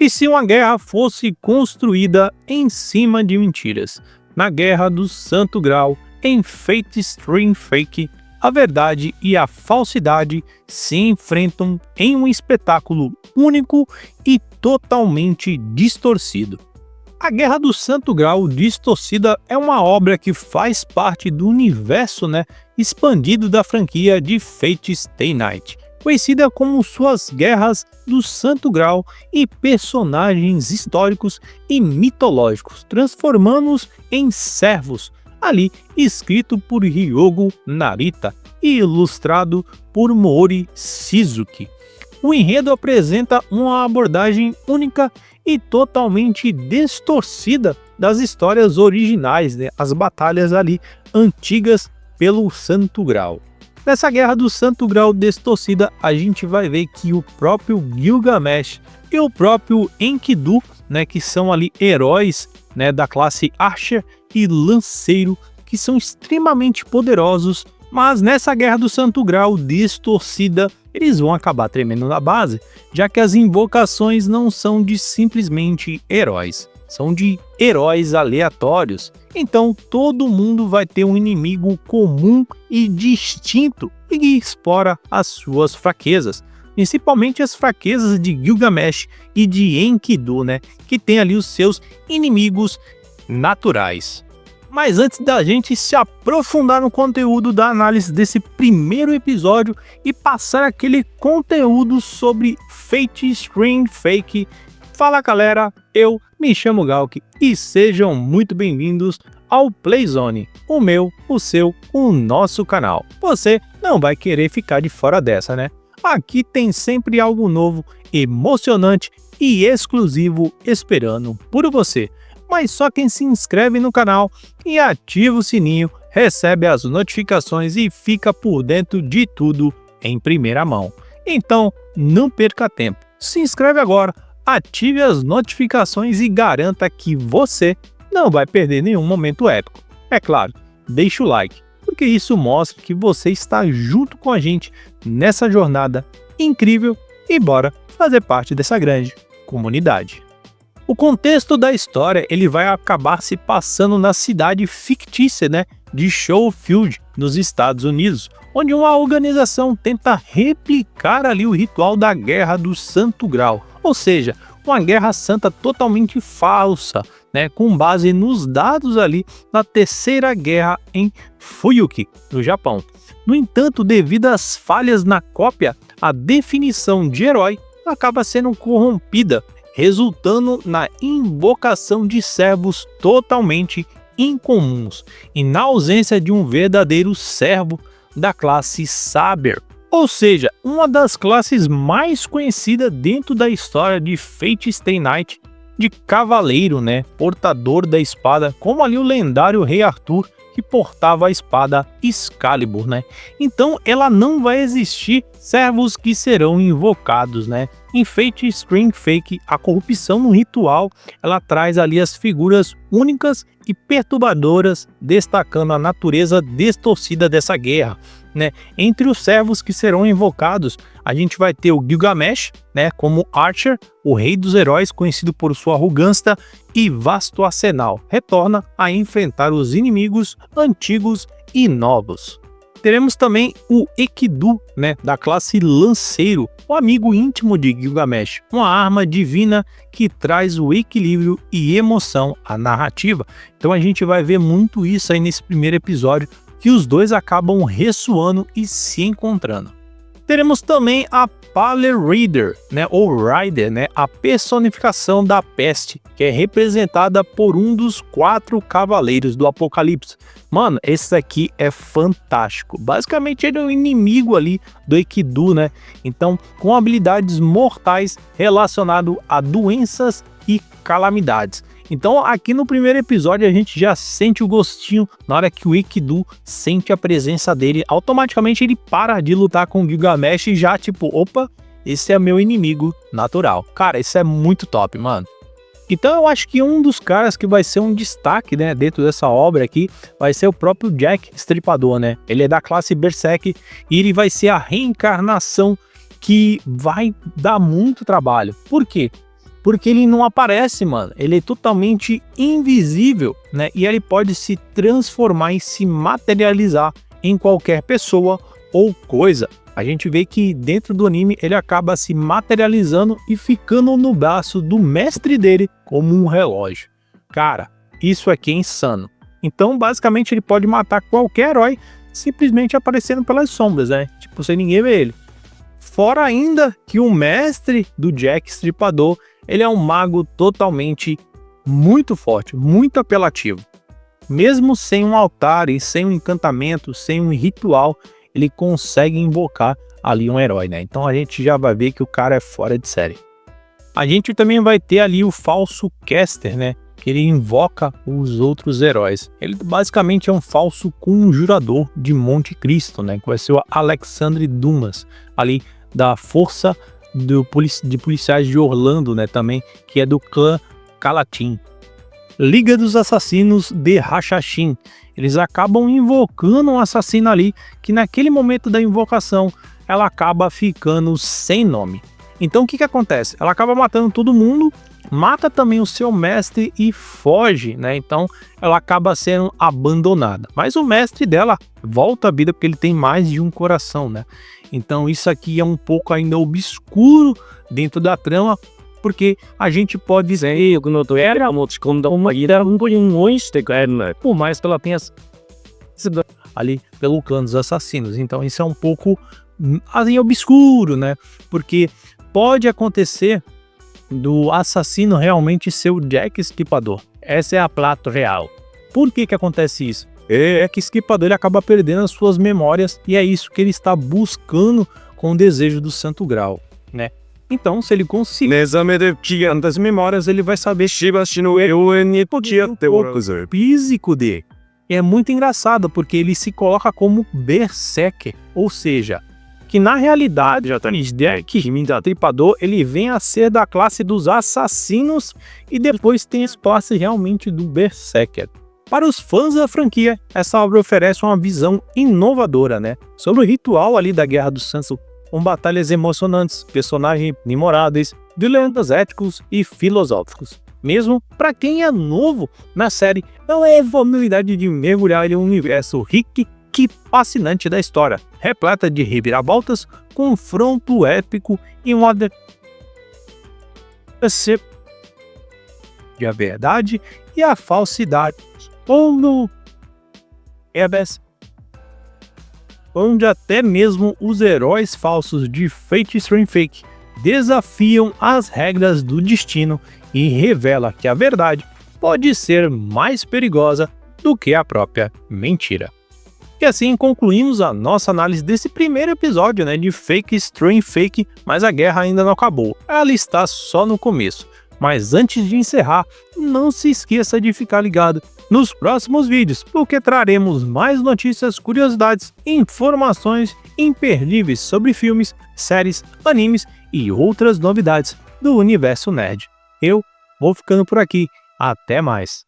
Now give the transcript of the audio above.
E se uma guerra fosse construída em cima de mentiras? Na Guerra do Santo Graal, em Fate String Fake, a verdade e a falsidade se enfrentam em um espetáculo único e totalmente distorcido. A Guerra do Santo Graal Distorcida é uma obra que faz parte do universo expandido da franquia de Fate Stay Night, conhecida como suas Guerras do Santo Graal e personagens históricos e mitológicos, transformando-os em servos, ali escrito por Ryogo Narita e ilustrado por Mori Shizuki. O enredo apresenta uma abordagem única e totalmente distorcida das histórias originais, as batalhas ali antigas pelo Santo Graal. Nessa Guerra do Santo Graal Distorcida, a gente vai ver que o próprio Gilgamesh e o próprio Enkidu, que são ali heróis da classe Archer e Lanceiro, que são extremamente poderosos, mas nessa Guerra do Santo Graal Distorcida, eles vão acabar tremendo na base, já que as invocações não são de simplesmente heróis, são de heróis aleatórios. Então todo mundo vai ter um inimigo comum e distinto e que explora as suas fraquezas, principalmente as fraquezas de Gilgamesh e de Enkidu, que tem ali os seus inimigos naturais. Mas antes da gente se aprofundar no conteúdo da análise desse primeiro episódio e passar aquele conteúdo sobre Fate String Fake, fala galera, eu me chamo Galk e sejam muito bem-vindos ao Playzone, o meu, o seu, o nosso canal. Você não vai querer ficar de fora dessa, Aqui tem sempre algo novo, emocionante e exclusivo esperando por você. Mas só quem se inscreve no canal e ativa o sininho recebe as notificações e fica por dentro de tudo em primeira mão. Então, não perca tempo. Se inscreve agora, ative as notificações e garanta que você não vai perder nenhum momento épico. É claro, deixa o like, porque isso mostra que você está junto com a gente nessa jornada incrível e bora fazer parte dessa grande comunidade. O contexto da história ele vai acabar se passando na cidade fictícia de Schofield, nos Estados Unidos, onde uma organização tenta replicar ali o ritual da Guerra do Santo Graal, ou seja, uma guerra santa totalmente falsa, com base nos dados ali da Terceira Guerra em Fuyuki, no Japão. No entanto, devido às falhas na cópia, a definição de herói acaba sendo corrompida, resultando na invocação de servos totalmente incomuns e na ausência de um verdadeiro servo da classe Saber, ou seja, uma das classes mais conhecidas dentro da história de Fate Stay Night, de cavaleiro, portador da espada, como ali o lendário Rei Arthur, que portava a espada Excalibur, Então ela não vai existir servos que serão invocados, Em Fate String Fake, a corrupção no ritual, ela traz ali as figuras únicas e perturbadoras, destacando a natureza distorcida dessa guerra, Entre os servos que serão invocados, a gente vai ter o Gilgamesh, como Archer, o rei dos heróis, conhecido por sua arrogância e vasto arsenal, retorna a enfrentar os inimigos antigos e novos. Teremos também o Enkidu, da classe Lanceiro, o amigo íntimo de Gilgamesh, uma arma divina que traz o equilíbrio e emoção à narrativa. Então a gente vai ver muito isso aí nesse primeiro episódio, que os dois acabam ressoando e se encontrando. Teremos também a Pale Rider, ou Rider, a personificação da peste, que é representada por um dos 4 cavaleiros do Apocalipse. Mano, esse aqui é fantástico. Basicamente ele é um inimigo ali do Enkidu, Então, com habilidades mortais relacionado a doenças e calamidades. Então aqui no primeiro episódio a gente já sente o gostinho na hora que o Enkidu sente a presença dele, automaticamente ele para de lutar com o Gilgamesh e já tipo, opa, esse é meu inimigo natural. Cara, isso é muito top, mano. Então eu acho que um dos caras que vai ser um destaque, dentro dessa obra aqui, vai ser o próprio Jack Estripador, Ele é da classe Berserk e ele vai ser a reencarnação que vai dar muito trabalho. Por quê? porque ele não aparece, mano. Ele é totalmente invisível, né? E ele pode se transformar e se materializar em qualquer pessoa ou coisa. A gente vê que dentro do anime ele acaba se materializando e ficando no braço do mestre dele como um relógio. Cara, isso aqui é insano. Então, basicamente, ele pode matar qualquer herói simplesmente aparecendo pelas sombras, né? Tipo, sem ninguém ver ele. Fora ainda que o mestre do Jack Stripador, ele é um mago totalmente muito forte, muito apelativo. Mesmo sem um altar e sem um encantamento, sem um ritual, ele consegue invocar ali um herói, né? Então a gente já vai ver que o cara é fora de série. A gente também vai ter ali o falso caster, né? Que ele invoca os outros heróis. Ele basicamente é um falso conjurador de Monte Cristo, né? Que vai ser o Alexandre Dumas, ali da força de policiais de Orlando, né? Também, que é do clã Calatin. Liga dos Assassinos de Rachachim. Eles acabam invocando um assassino ali, que naquele momento da invocação, ela acaba ficando sem nome. Então o que acontece? Ela acaba matando todo mundo, mata também o seu mestre e foge, né? Então ela acaba sendo abandonada. Mas o mestre dela volta à vida porque ele tem mais de um coração, né? Então isso aqui é um pouco ainda obscuro dentro da trama, porque a gente pode dizer, por mais que ela tenha sido ali pelo clã dos assassinos. Então isso é um pouco assim, obscuro, né? Porque pode acontecer do assassino realmente ser o Jack Stripador. Essa é a plot real. Por que acontece isso? É que Stripador ele acaba perdendo as suas memórias e é isso que ele está buscando com o desejo do Santo Grau, né? Então, se ele conseguir as memórias, ele vai saber o físico dele. E é muito engraçado, porque ele se coloca como Berserker, ou seja, que na realidade, Jack Stripador, ele vem a ser da classe dos assassinos e depois tem espaço realmente do Berserker. Para os fãs da franquia, essa obra oferece uma visão inovadora, né? Sobre o ritual ali da Guerra do Santo, com batalhas emocionantes, personagens memoráveis, dilemas éticos e filosóficos. Mesmo para quem é novo na série, não é familiaridade de mergulhar em um universo rico e fascinante da história, repleta de reviravoltas, confronto épico e uma de a verdade e a falsidade, onde até mesmo os heróis falsos de Fate Stay Fake desafiam as regras do destino e revela que a verdade pode ser mais perigosa do que a própria mentira. E assim concluímos a nossa análise desse primeiro episódio, né, de Fate Stay Fake, mas a guerra ainda não acabou, ela está só no começo. Mas antes de encerrar, não se esqueça de ficar ligado nos próximos vídeos, porque traremos mais notícias, curiosidades e informações imperdíveis sobre filmes, séries, animes e outras novidades do universo nerd. Eu vou ficando por aqui, até mais!